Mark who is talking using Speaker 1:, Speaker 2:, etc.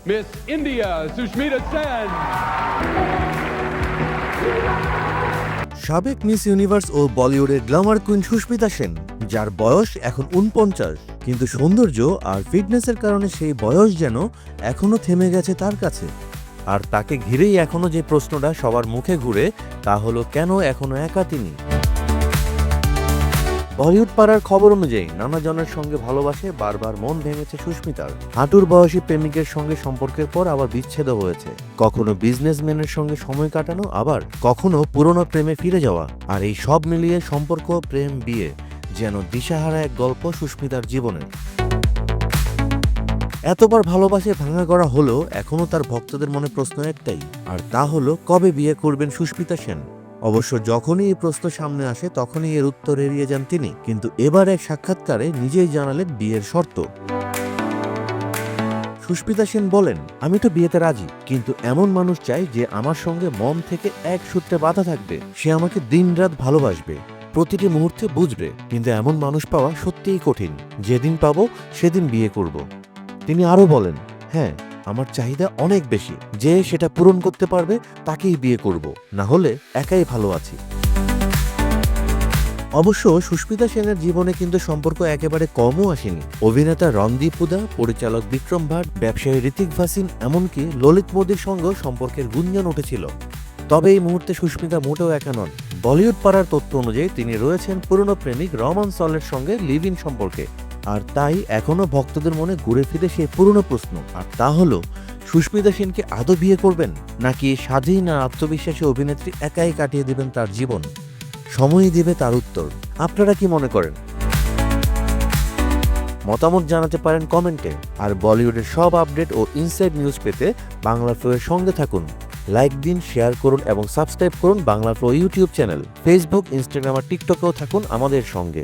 Speaker 1: Miss India, Sushmita Sen.
Speaker 2: সাবেক miss universe ও বলিউডের Glamour queen Susmita Sen, যার বয়স এখন ৪৯, কিন্তু সৌন্দর্য আর ফিটনেসের কারণে সেই বয়স যেন এখনো থেমে গেছে তার কাছে। আর তাকে ঘিরেই এখনো যে প্রশ্নটা সবার মুখে ঘুরে, তা হলো কেন এখনো একা তিনি। বলিউড পাড়ার খবর অনুযায়ী নানা জনের সঙ্গে ভালোবাসে বারবার মন ভেঙেছে সুস্মিতার। হাঁটুর বয়সী প্রেমিকের সঙ্গে সম্পর্কের পর আবার বিচ্ছেদও হয়েছে। কখনো বিজনেসম্যানের সঙ্গে সময় কাটানো, আবার কখনো পুরনো প্রেমে ফিরে যাওয়া। আর এই সব মিলিয়ে সম্পর্ক, প্রেম, বিয়ে যেন দিশাহারা এক গল্প সুস্মিতার জীবনে। এতবার ভালোবাসে ভাঙা করা হলেও এখনও তার ভক্তদের মনে প্রশ্ন একটাই, আর তা হলো কবে বিয়ে করবেন সুস্মিতা সেন। অবশ্য যখনই এই প্রশ্ন সামনে আসে তখনই এর উত্তর এড়িয়ে যান তিনি, কিন্তু এবার এক সাক্ষাৎকারে নিজেই জানালেন বিয়ের শর্ত। সুস্মিতা সেন বলেন, আমি তো বিয়েতে রাজি, কিন্তু এমন মানুষ চাই যে আমার সঙ্গে মন থেকে এক সূত্রে বাঁধা থাকবে। সে আমাকে দিনরাত ভালোবাসবে, প্রতিটি মুহূর্তে বুঝবে, কিন্তু এমন মানুষ পাওয়া সত্যিই কঠিন। যেদিন পাবো সেদিন বিয়ে করব। তিনি আরও বলেন, হ্যাঁ, আমার চাহিদা অনেক বেশি, যে সেটা পূরণ করতে পারবে তাকেই বিয়ে করব, না হলে একাই ভালো আছি। অবশ্য সুস্মিতা সেনের জীবনে কিন্তু সম্পর্ক একেবারে কমও আসেনি। অভিনেতা রণদীপ হুডা, পরিচালক বিক্রম ভাট, ব্যবসায়ী ঋতিক ভাসিন, এমনকি ললিত মোদীর সঙ্গেও সম্পর্কের গুঞ্জন উঠেছিল। তবে এই মুহূর্তে সুস্মিতা মোটেও একা নন। বলিউড পাড়ার তথ্য অনুযায়ী তিনি রয়েছেন পুরনো প্রেমিক রহমান সলের সঙ্গে লিভ ইন সম্পর্কে। আর তাই এখনো ভক্তদের মনে ঘুরে ফিরে সেই পুরনো প্রশ্ন, আর তা হলো সুস্মিতা সেনকে আদৌ বিয়ে করবেন, নাকি স্বাধীন আর আত্মবিশ্বাসী অভিনেত্রী একাই কাটিয়ে দেবেন তার জীবন। সময়ই দিবে তার উত্তর। আপনারা কি মনে করেন? মতামত জানাতে পারেন কমেন্টে। আর বলিউডের সব আপডেট ও ইনসাইড নিউজ পেতে বাংলা ফ্লোয়ের সঙ্গে থাকুন। লাইক দিন, শেয়ার করুন এবং সাবস্ক্রাইব করুন Bangla flow YouTube channel. Facebook, Instagram আর টিকটকেও থাকুন আমাদের সঙ্গে।